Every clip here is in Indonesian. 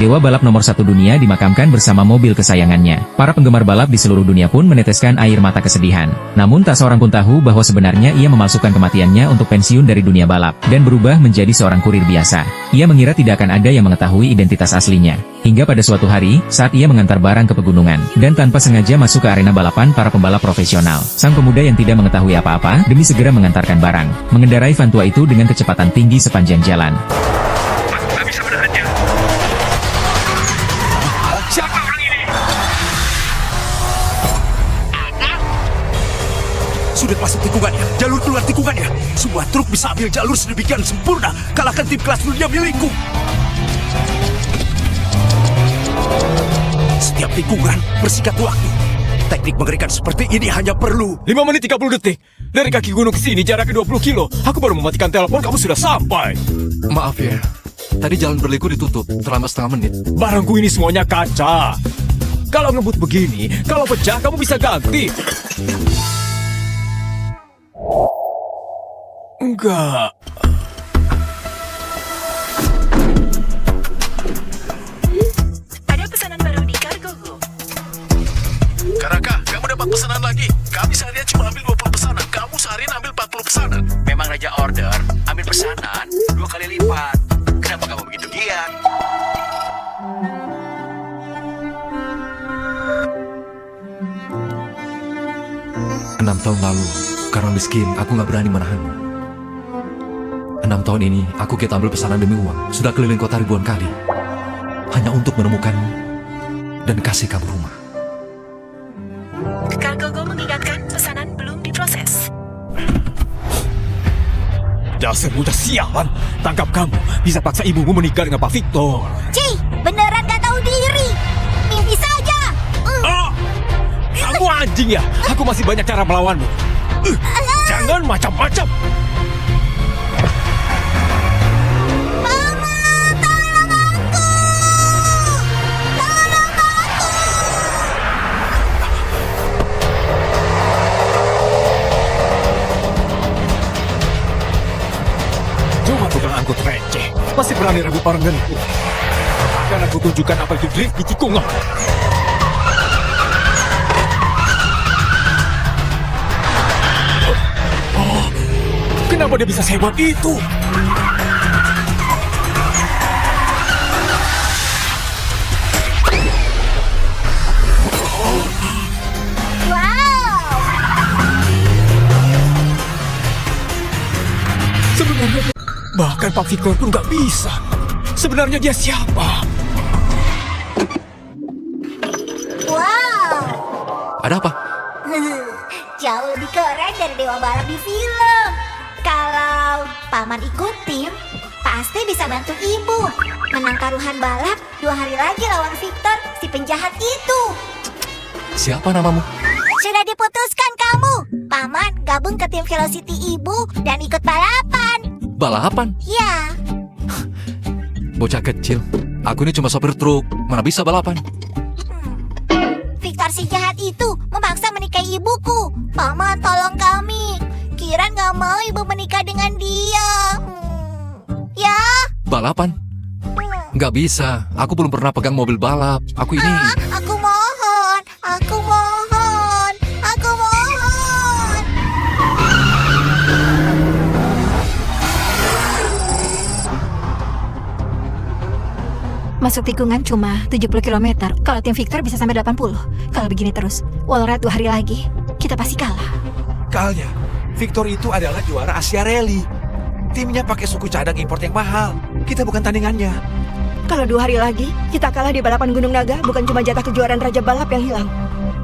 Dewa balap nomor satu dunia dimakamkan bersama mobil kesayangannya. Para penggemar balap di seluruh dunia pun meneteskan air mata kesedihan. Namun tak seorang pun tahu bahwa sebenarnya ia memalsukan kematiannya untuk pensiun dari dunia balap, dan berubah menjadi seorang kurir biasa. Ia mengira tidak akan ada yang mengetahui identitas aslinya. Hingga pada suatu hari, saat ia mengantar barang ke pegunungan, dan tanpa sengaja masuk ke arena balapan para pembalap profesional, sang pemuda yang tidak mengetahui apa-apa, demi segera mengantarkan barang, mengendarai van tua itu dengan kecepatan tinggi sepanjang jalan. Sudah masuk tikungannya, jalur keluar tikungannya. Semua truk bisa ambil jalur sedemikian sempurna. Kalahkan tim kelas dunia milikku. Setiap tikungan bersingkat waktu. Teknik mengerikan seperti ini hanya perlu 5 menit 30 detik. Dari kaki gunung ke sini jaraknya 20 kilo. Aku baru mematikan telepon, kamu sudah sampai. Maaf ya, tadi jalan berliku ditutup, terlambat setengah menit. Barangku ini semuanya kaca. Kalau ngebut begini, kalau pecah kamu bisa ganti. Enggak. Ada pesanan baru di Kargogo. Karaka, kamu dapat pesanan lagi. Kami seharian cuma ambil 20 pesanan. Kamu seharian ambil 40 pesanan. Memang raja order, ambil pesanan 2 kali lipat. Kenapa kamu begitu giat? Enam tahun lalu, karena miskin, aku nggak berani menahanmu. 6 tahun ini, aku giat ambil pesanan demi uang. Sudah keliling kota ribuan kali. Hanya untuk menemukanmu dan kasih kamu rumah. Kargogo mengingatkan pesanan belum diproses. Dasar muda sialan. Tangkap kamu. Bisa paksa ibumu menikah dengan Pak Victor. Cih, beneran gak tahu diri. Mimpi saja. Kamu anjing ya. Aku masih banyak cara melawanmu. Jangan macam-macam. Cuma tukang angkut receh. Masih berani rebut orang denganku. Akan aku tunjukkan apa itu drift di tikungan. Kenapa dia bisa sehebat itu? Sebenarnya, bahkan Pak Victor pun nggak bisa. Sebenarnya dia siapa? Wow. Ada apa? Jauh lebih keren dari dewa balap di film. Kalau paman ikut tim, pasti bisa bantu ibu menang taruhan balap 2 hari lagi lawan Victor, si penjahat itu. Siapa namamu? Sudah diputuskan kamu. Paman gabung ke tim Velocity ibu dan ikut balapan. Balapan? Ya. Bocah kecil. Aku ini cuma sopir truk. Mana bisa balapan? Victor si jahat itu memaksa menikahi ibuku. Paman tolong kami. Kiran gak mau ibu menikah dengan dia. Ya? Balapan? Nggak bisa. Aku belum pernah pegang mobil balap. Aku ini... Aku mohon. Aku mohon. Aku mohon. Masuk tikungan cuma 70 km. Kalau tim Victor bisa sampai 80. Kalau begini terus, Walrat 2 hari lagi, kita pasti kalah. Kalnya, Victor itu adalah juara Asia Rally. Timnya pakai suku cadang import yang mahal. Kita bukan tandingannya. Kalau 2 hari lagi, kita kalah di balapan Gunung Naga, bukan cuma jatah kejuaraan Raja Balap yang hilang.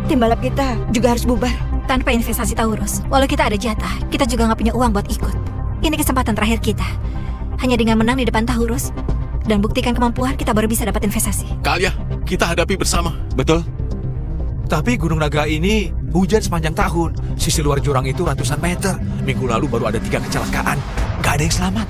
Tim balap kita juga harus bubar. Tanpa investasi Taurus, walau kita ada jatah, kita juga nggak punya uang buat ikut. Ini kesempatan terakhir kita. Hanya dengan menang di depan Taurus dan buktikan kemampuan, kita baru bisa dapat investasi. Kalia, kita hadapi bersama. Betul. Tapi Gunung Naga ini hujan sepanjang tahun. Sisi luar jurang itu ratusan meter. Minggu lalu baru ada 3 kecelakaan. Gak ada yang selamat.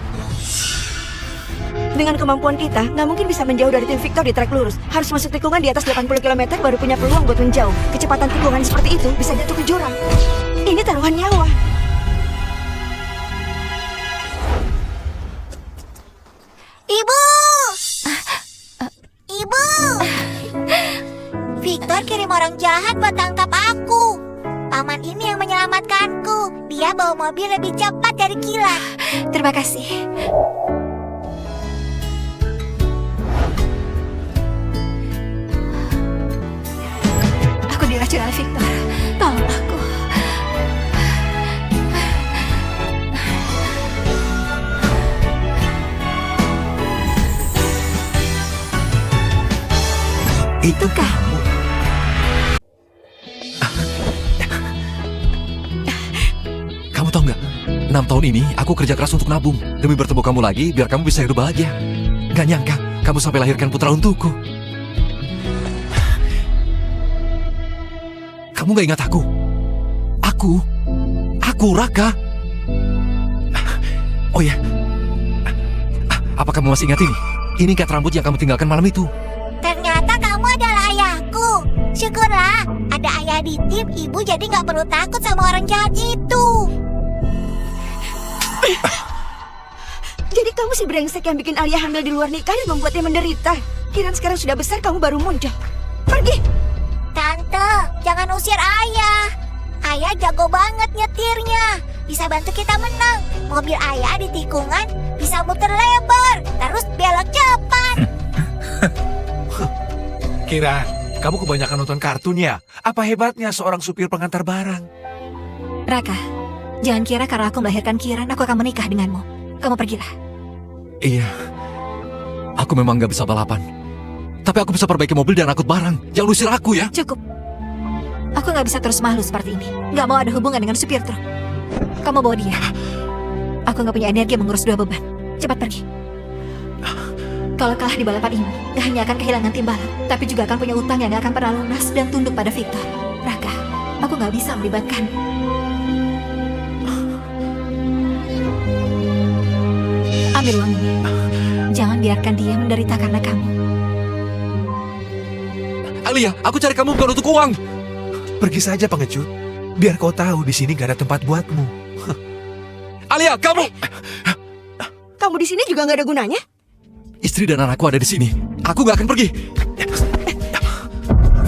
Dengan kemampuan kita, nggak mungkin bisa menjauh dari tim Victor di trek lurus. Harus masuk tikungan di atas 80 km baru punya peluang buat menjauh. Kecepatan tikungan seperti itu bisa jatuh ke jurang. Ini taruhan nyawa. Ibu! Ibu! Victor kirim orang jahat buat tangkap aku. Paman ini yang menyelamatkanku. Dia bawa mobil lebih cepat dari kilat. Terima kasih. Aku diracun oleh Victor. Tolong aku. Itu kamu. Kamu tahu nggak? 6 tahun ini aku kerja keras untuk nabung demi bertemu kamu lagi biar kamu bisa hidup bahagia. Gak nyangka kamu sampai lahirkan putra untukku. Kamu gak ingat aku? Aku Raka. Oh ya, apa kamu masih ingat ini? Ini ikat rambut yang kamu tinggalkan malam itu. Ternyata kamu adalah ayahku. Syukurlah, ada ayah di tim, ibu jadi nggak perlu takut sama orang jahat itu. Jadi kamu si brengsek yang bikin Alia hamil di luar nikah dan membuatnya menderita. Kiran sekarang sudah besar, kamu baru muncul. Pergi! Tante, jangan usir ayah. Ayah jago banget nyetirnya. Bisa bantu kita menang. Mobil ayah di tikungan bisa muter lebar, terus belok cepat. Kira, kamu kebanyakan nonton kartun ya? Apa hebatnya seorang supir pengantar barang? Raka, jangan kira karena aku melahirkan Kiran, aku akan menikah denganmu. Kamu pergilah. Iya, aku memang gak bisa balapan. Tapi aku bisa perbaiki mobil dan angkut barang. Jangan usir aku ya. Cukup. Aku nggak bisa terus malu seperti ini. Nggak mau ada hubungan dengan supir truk. Kamu bawa dia. Aku nggak punya energi mengurus 2 beban. Cepat pergi. Kalau kalah di balapan ini, gak hanya akan kehilangan tim balap, tapi juga akan punya utang yang gak akan pernah lunas dan tunduk pada Victor. Raka, aku nggak bisa melibatkan. Ambil uang ini. Jangan biarkan dia menderita karena kamu. Alia, aku cari kamu bukan untuk uang. Pergi saja pengecut. Biar kau tahu di sini gak ada tempat buatmu. Alia, kamu! Kamu di sini juga nggak ada gunanya? Istri dan anakku ada di sini. Aku gak akan pergi.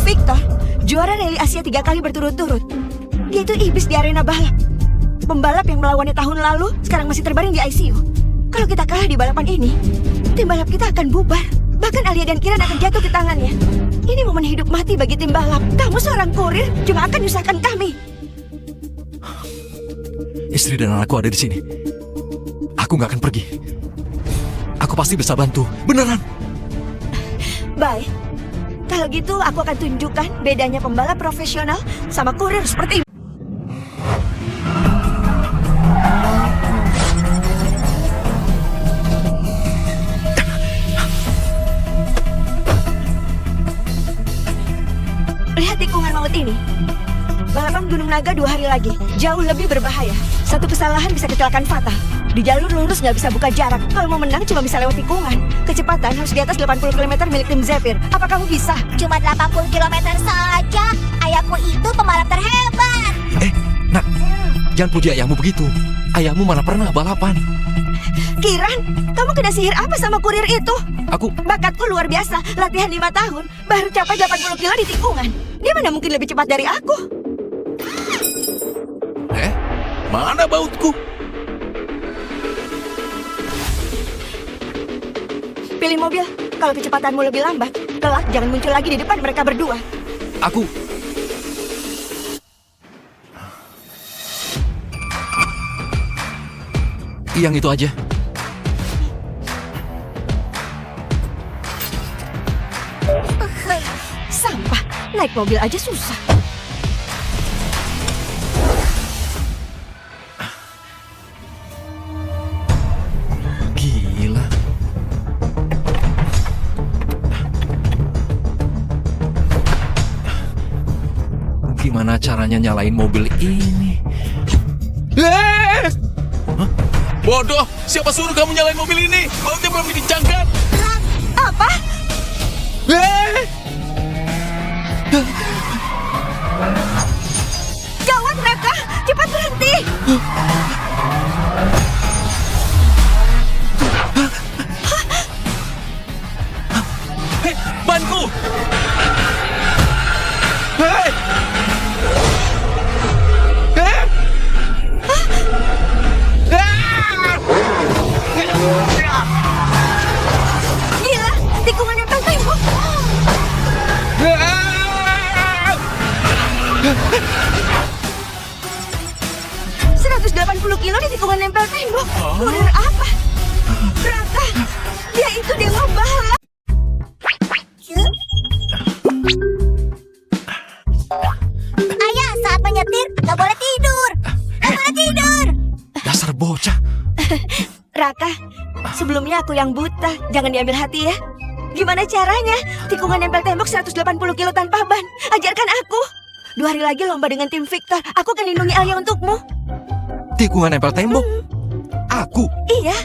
Victor, juara rally Asia 3 kali berturut-turut. Dia itu iblis di arena balap. Pembalap yang melawannya tahun lalu sekarang masih terbaring di ICU. Kalau kita kalah di balapan ini, tim balap kita akan bubar. Bahkan Alia dan Kiran akan jatuh ke tangannya. Ini momen hidup mati bagi tim balap. Kamu seorang kurir cuma akan menyusahkan kami. Istri dan anakku ada di sini. Aku gak akan pergi. Aku pasti bisa bantu. Beneran. Baik. Kalau gitu aku akan tunjukkan bedanya pembalap profesional sama kurir seperti ini. Lihat tikungan maut ini. Balapan Gunung Naga 2 hari lagi. Jauh lebih berbahaya. Satu kesalahan bisa kecelakaan fatal. Di jalur lurus nggak bisa buka jarak. Kalau mau menang cuma bisa lewat tikungan. Kecepatan harus di atas 80 km milik tim Zephyr. Apa kamu bisa? Cuma 80 km saja. Ayahku itu pembalap terhebat. Nak, jangan puji ayahmu begitu. Ayahmu mana pernah balapan. Kiran, kamu kena sihir apa sama kurir itu? Aku... Bakatku luar biasa. Latihan 5 tahun. Baru capai 80 kilo di tikungan. Dia mana mungkin lebih cepat dari aku? Mana bautku? Pilih mobil. Kalau kecepatanmu lebih lambat, kelak jangan muncul lagi di depan mereka berdua. Aku... Yang itu aja. Sampah. Naik mobil aja susah. Gila. Gimana caranya nyalain mobil ini? Bodoh, siapa suruh kamu nyalain mobil ini? Bautnya belum dikencangkan. Apa? Gawat, Raka! Cepat berhenti! Banku! Gila, tikungan nempel tembok. kilo di tikungan nempel tembok. Ular apa? Raka, dia itu dewa balap. Ayah, saat menyetir gak boleh tidur. Gak boleh tidur. Dasar bocah. Raka, sebelumnya aku yang buta. Jangan diambil hati ya. Gimana caranya? Tikungan nempel tembok 180 kilo tanpa ban. Ajarkan aku. 2 hari lagi lomba dengan tim Victor. Aku akan lindungi Alia untukmu. Tikungan nempel tembok? Aku? Iya.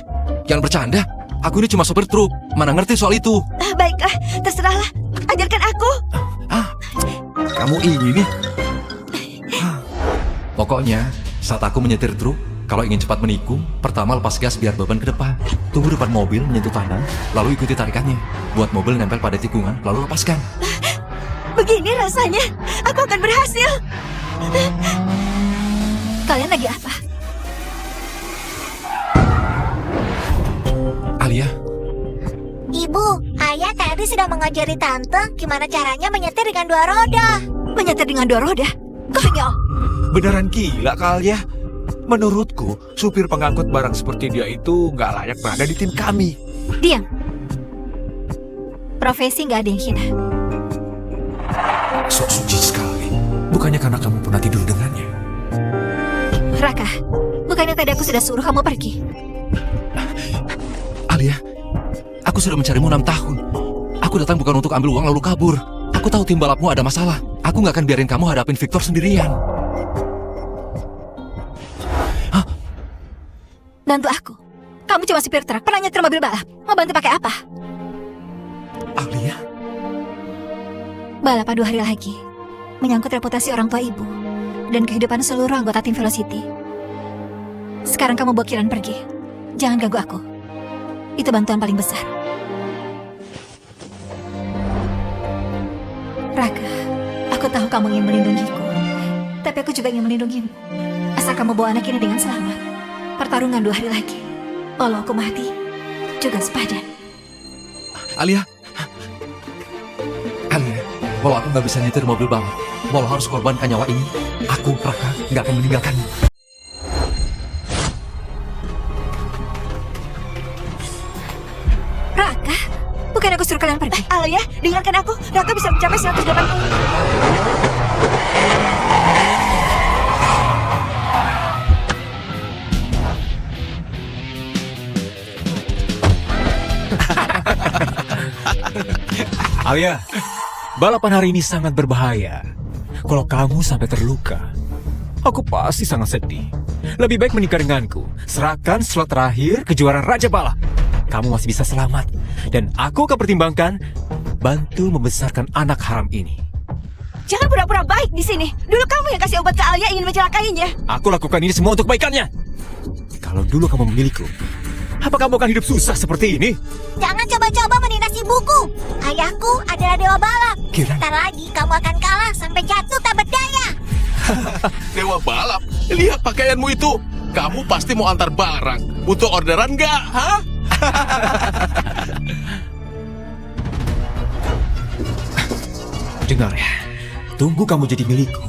Jangan bercanda. Aku ini cuma sopir truk. Mana ngerti soal itu? Baiklah, terserahlah. Ajarkan aku. Kamu ini nih. Pokoknya, saat aku menyetir truk, kalau ingin cepat menikung, pertama lepas gas biar beban ke depan. Tunggu depan mobil menyentuh tanah, lalu ikuti tarikannya. Buat mobil nempel pada tikungan, lalu lepaskan. Begini rasanya. Aku akan berhasil. Kalian lagi apa? Alia, Ibu, ayah tadi sudah mengajari tante gimana caranya menyetir dengan 2 roda. Menyetir dengan 2 roda? Konyol. Beneran gila Alia. Menurutku, supir pengangkut barang seperti dia itu nggak layak berada di tim kami. Diam. Profesi nggak ada yang hina. Sok suci sekali. Bukannya karena kamu pernah tidur dengannya. Raka, bukannya tadi aku sudah suruh kamu pergi? Alia, aku sudah mencarimu 6 tahun. Aku datang bukan untuk ambil uang lalu kabur. Aku tahu tim balapmu ada masalah. Aku nggak akan biarin kamu hadapin Victor sendirian. Bantu aku. Kamu cuma supir truk, pernah nyetir mobil balap. Mau bantu pakai apa? Alia? Balapan 2 hari lagi. Menyangkut reputasi orang tua ibu. Dan kehidupan seluruh anggota tim Velocity. Sekarang kamu bawa Kiran pergi. Jangan ganggu aku. Itu bantuan paling besar. Raka, aku tahu kamu ingin melindungiku. Tapi aku juga ingin melindungimu. Asal kamu bawa anak ini dengan selamat. Pertarungan 2 hari lagi. Walau aku mati, juga sepadan. Alia? Alia, walau aku nggak bisa nyetir mobil balap, walau harus korbankan nyawa ini, aku, Raka, nggak akan meninggalkanmu. Raka, bukan aku suruh kalian pergi. Alia, dengarkan aku. Raka bisa mencapai 180. Alia, balapan hari ini sangat berbahaya. Kalau kamu sampai terluka, aku pasti sangat sedih. Lebih baik menikah denganku. Serahkan slot terakhir kejuaraan Raja Balap. Kamu masih bisa selamat. Dan aku akan pertimbangkan bantu membesarkan anak haram ini. Jangan pura-pura baik di sini. Dulu kamu yang kasih obat ke Alia ingin mencelakainya. Aku lakukan ini semua untuk kebaikannya. Kalau dulu kamu memilihku, apa kamu akan hidup susah seperti ini? Jangan coba-coba menindas ibuku. Ayahku adalah dewa balap. Kiran. Ntar lagi kamu akan kalah sampai jatuh tak berdaya. Dewa balap, lihat pakaianmu itu. Kamu pasti mau antar barang. Butuh orderan nggak? Hah? Dengar ya, tunggu kamu jadi milikku.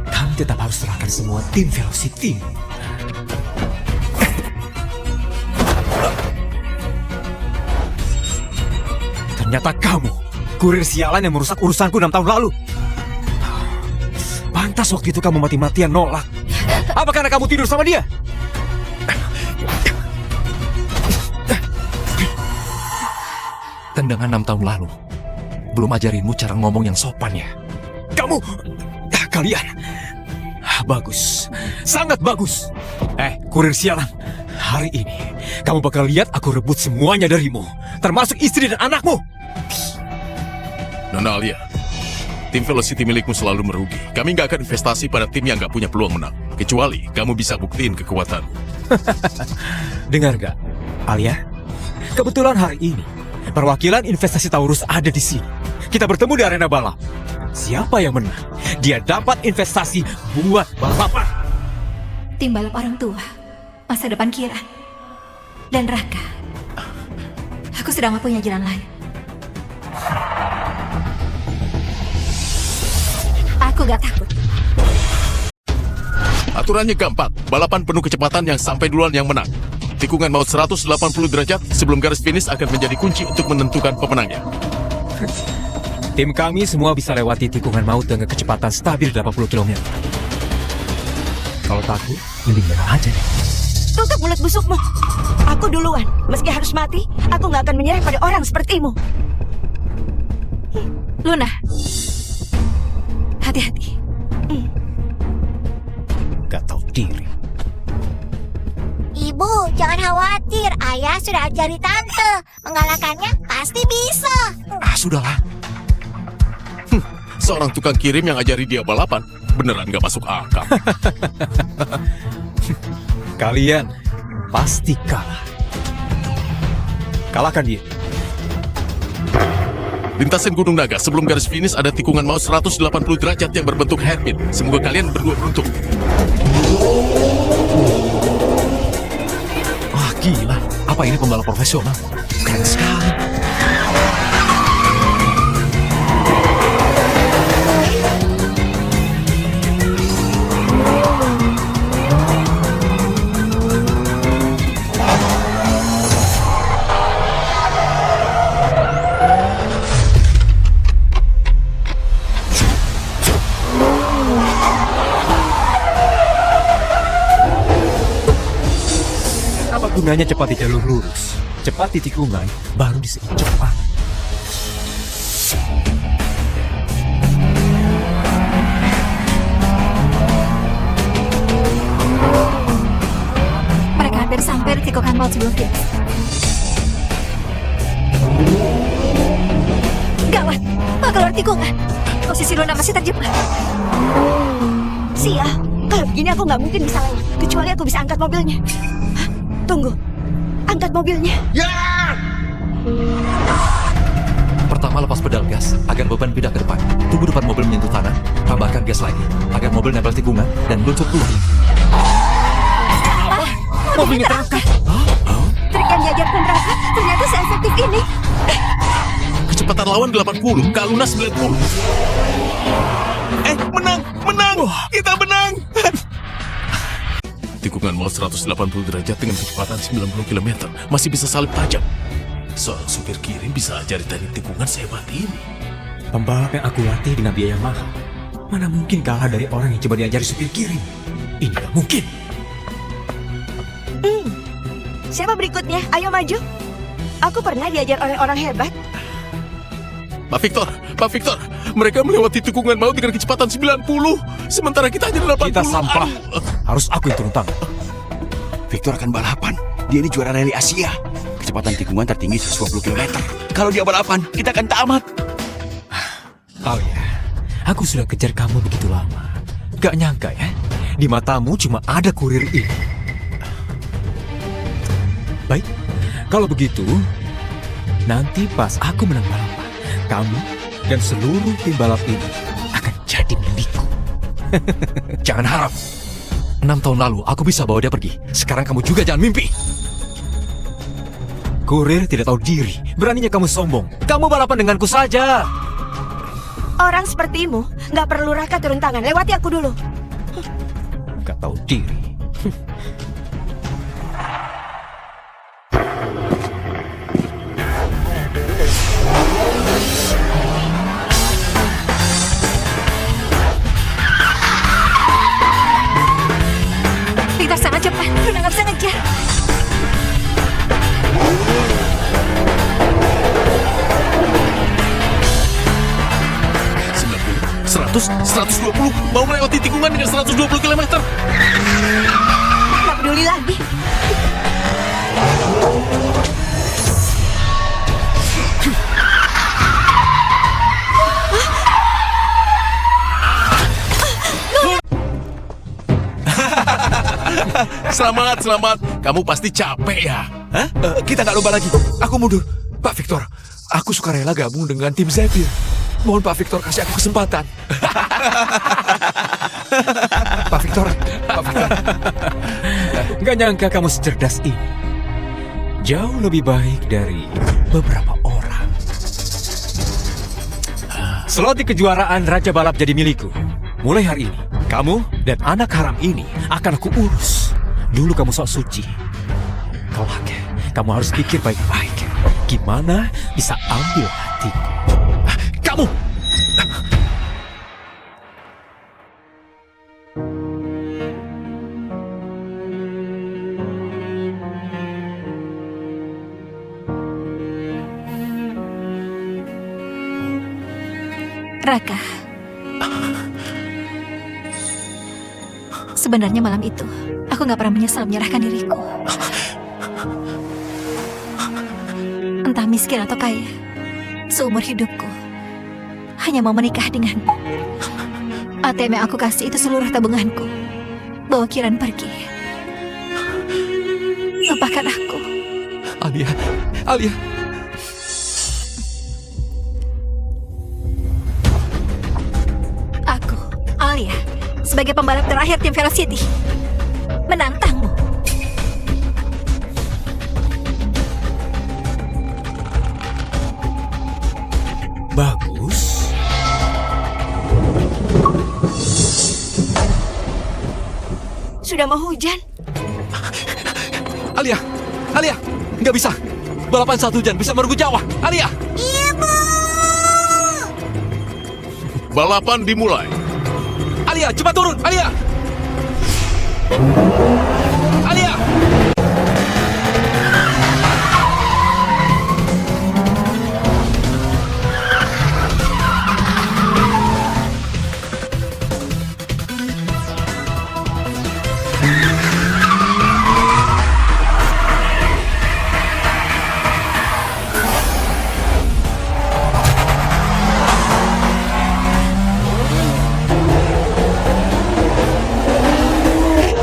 Kamu tetap harus serahkan semua tim Velocity. Ternyata kamu, kurir sialan yang merusak urusanku 6 tahun lalu. Pantas waktu itu kamu mati-matian nolak. Apa karena kamu tidur sama dia? Tendangan 6 tahun lalu, belum ajarinmu cara ngomong yang sopan ya. Kalian, bagus, sangat bagus. Kurir sialan, hari ini kamu bakal lihat aku rebut semuanya darimu, termasuk istri dan anakmu. Nona Alia, tim Velocity milikmu selalu merugi. Kami nggak akan investasi pada tim yang nggak punya peluang menang. Kecuali kamu bisa buktiin kekuatan. Dengar gak, Alia? Kebetulan hari ini perwakilan investasi Taurus ada di sini. Kita bertemu di arena balap. Siapa yang menang? Dia dapat investasi buat balapan. Tim balap orang tua, masa depan Kira, dan Raka. Aku sudah gak punya jalan lain. Aku gak takut. Aturannya gampang, balapan penuh kecepatan yang sampai duluan yang menang. Tikungan maut 180 derajat sebelum garis finish akan menjadi kunci untuk menentukan pemenangnya. Tim kami semua bisa lewati tikungan maut dengan kecepatan stabil 80 km. Kalau takut, mending nyerah aja deh. Tutup mulut busukmu. Aku duluan. Meski harus mati, aku nggak akan menyerah pada orang sepertimu. Luna, hati-hati. Gak tahu diri. Ibu, jangan khawatir. Ayah sudah ajari tante. Mengalahkannya pasti bisa. Sudahlah. Seorang tukang kirim yang ajari dia balapan, beneran gak masuk akal. Kalian pasti kalah. Kalahkan dia. Lintasan Gunung Naga sebelum garis finish ada tikungan maut 180 derajat yang berbentuk hairpin. Semoga kalian berdua beruntung. Wah, gila. Apa ini pembalap profesional? Keren sekali. Apa gunanya cepat di jalur lurus? Cepat di tikungan, baru disebut cepat. Mereka hampir sampai di tikungan maut sebelum finish. Gawat, mau keluar tikungan. Posisi Luna masih terjebak. Sial, kalau begini aku nggak mungkin bisa lewat. Kecuali aku bisa angkat mobilnya. Hah? Tunggu, angkat mobilnya. Pertama, lepas pedal gas agar beban pindah ke depan. Tunggu depan mobil menyentuh tanah. Tambahkan gas lagi agar mobil nempel tikungan dan meluncur keluar. Mobilnya terangkat. Trik yang diajarkan Raka ternyata seefektif ini. Kecepatan lawan 80, Kak Luna 90. Menang! Kita menang! Tikungan maut 180 derajat dengan kecepatan 90 km masih bisa salip tajam. Seorang supir kirim bisa ajari teknik tikungan sehebat ini. Pembalap yang aku latih dengan biaya mahal. Mana mungkin kalah dari orang yang coba diajari supir kirim? Ini gak mungkin. Siapa berikutnya? Ayo maju. Aku pernah diajar oleh orang hebat. Pak Victor, mereka melewati tikungan maut dengan kecepatan 90, sementara kita hanya 80. Kita sampah. Harus aku yang turun tangan. Victor akan balapan. Dia ini juara rally Asia. Kecepatan tikungan tertinggi 120 km. Kalau dia balapan, kita akan tamat. Oh ya, aku sudah kejar kamu begitu lama. Gak nyangka ya, di matamu cuma ada kurir ini. Baik, kalau begitu, nanti pas aku menang balapan, kamu dan seluruh tim balap ini akan jadi milikku. Jangan harap. 6 tahun lalu aku bisa bawa dia pergi. Sekarang kamu juga jangan mimpi. Kurir tidak tahu diri. Beraninya kamu sombong. Kamu balapan denganku saja. Orang sepertimu nggak perlu Raka turun tangan. Lewati aku dulu. Gak tahu diri. Kita sangat cepat. Luna nggak bisa ngejar. Seratus, 120, mau melewati tikungan dengan 120 km. Nggak peduli lagi. Selamat. Kamu pasti capek ya? Kita nggak lomba lagi. Aku mundur. Pak Victor, aku suka rela gabung dengan tim Zephyr. Mohon Pak Victor kasih aku kesempatan. Pak Victor. Gak nyangka kamu secerdas ini. Jauh lebih baik dari beberapa orang. Slot di kejuaraan Raja Balap jadi milikku. Mulai hari ini, kamu dan anak haram ini akan aku urus. Dulu kamu sok suci. Kelak, kamu harus pikir baik-baik. Gimana bisa ambil hatiku? Kamu! Raka. Sebenarnya malam itu, aku gak pernah menyesal menyerahkan diriku. Entah miskin atau kaya, seumur hidupku hanya mau menikah denganmu. ATM yang aku kasih itu seluruh tabunganku. Bawa Kiran pergi. Lupakan aku. Alia. Aku, Alia, sebagai pembalap terakhir tim Velocity, menantangmu. Bagus. Sudah mau hujan. Alia, nggak bisa. Balapan saat hujan bisa merugi nyawa. Alia. Balapan dimulai. Alia, cepat turun. Alia.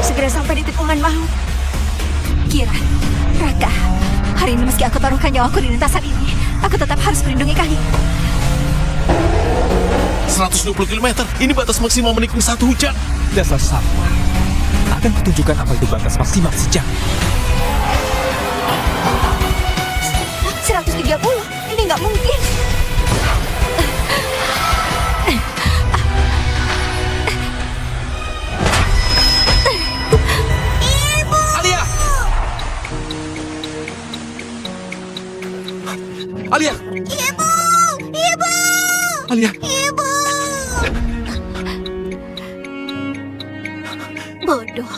Segera sampai di tikungan maut. Kiran, Raka, hari ini meski aku taruhkan nyawaku di lintasan ini, aku tetap harus melindungi kalian. 120 km. Ini batas maksimal menikung satu hujan. Dasar sama. Akan kutunjukkan apa itu batas maksimal sejak. 130. Ini nggak mungkin. Alia. Ibu! Alia. Ibu! Bodoh,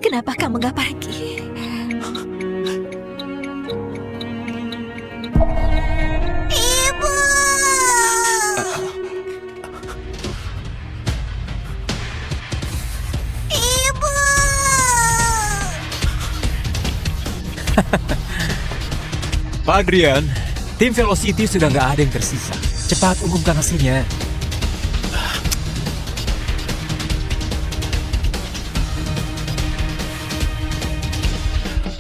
kenapa kamu gak pergi? Ibu! Ibu! Pak Adrian, tim Velocity sudah nggak ada yang tersisa. Cepat umumkan hasilnya.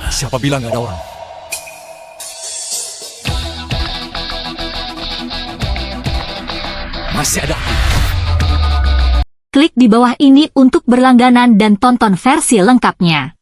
Siapa bilang nggak ada orang? Masih ada. Klik di bawah ini untuk berlangganan dan tonton versi lengkapnya.